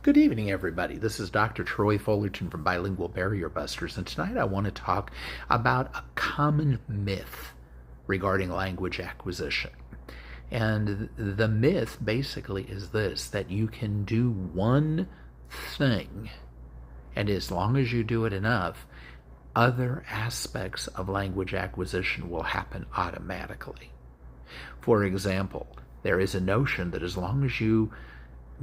Good evening, everybody. This is Dr. Troy Fullerton from Bilingual Barrier Busters, and tonight I want to talk about a common myth regarding language acquisition. And the myth basically is this, that you can do one thing, and as long as you do it enough, other aspects of language acquisition will happen automatically. For example, there is a notion that as long as you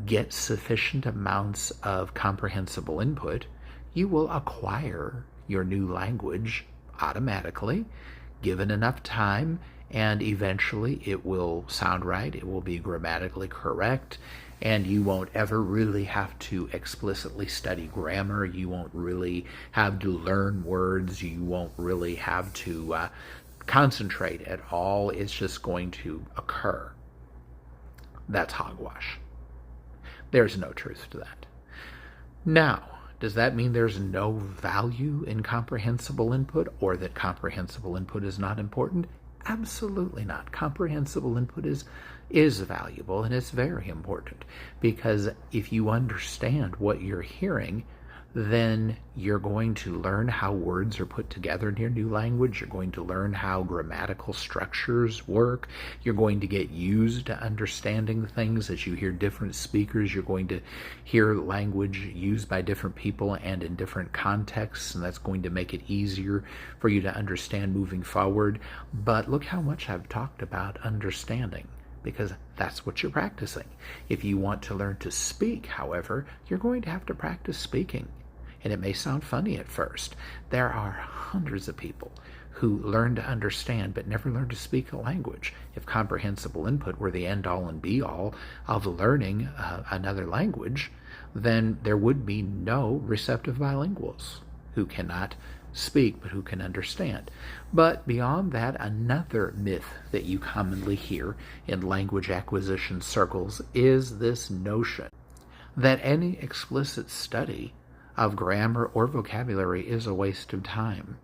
get sufficient amounts of comprehensible input, you will acquire your new language automatically, given enough time, and eventually it will sound right, it will be grammatically correct, and you won't ever really have to explicitly study grammar, you won't really have to learn words, you won't really have to concentrate at all. It's just going to occur. That's hogwash. There's no truth to that. Now, does that mean there's no value in comprehensible input, or that comprehensible input is not important? Absolutely not. Comprehensible input is valuable, and it's very important, because if you understand what you're hearing, then you're going to learn how words are put together in your new language. You're going to learn how grammatical structures work. You're going to get used to understanding things as you hear different speakers. You're going to hear language used by different people and in different contexts, and that's going to make it easier for you to understand moving forward. But look how much I've talked about understanding, because that's what you're practicing. If you want to learn to speak, however, you're going to have to practice speaking. And it may sound funny at first. There are hundreds of people who learn to understand but never learn to speak a language. If comprehensible input were the end-all and be-all of learning another language, then there would be no receptive bilinguals who cannot speak but who can understand. But beyond that, another myth that you commonly hear in language acquisition circles is this notion that any explicit study of grammar or vocabulary is a waste of time.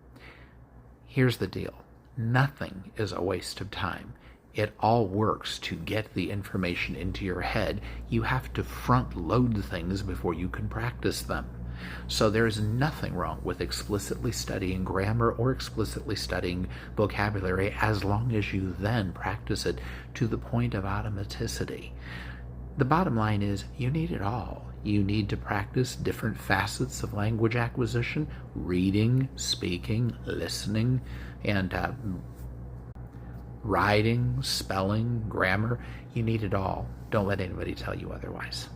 Here's the deal. Nothing is a waste of time. It all works to get the information into your head. You have to front load things before you can practice them. So there's nothing wrong with explicitly studying grammar or explicitly studying vocabulary, as long as you then practice it to the point of automaticity. The bottom line is, you need it all. You need to practice different facets of language acquisition: reading, speaking, listening, and writing, spelling, grammar. You need it all. Don't let anybody tell you otherwise.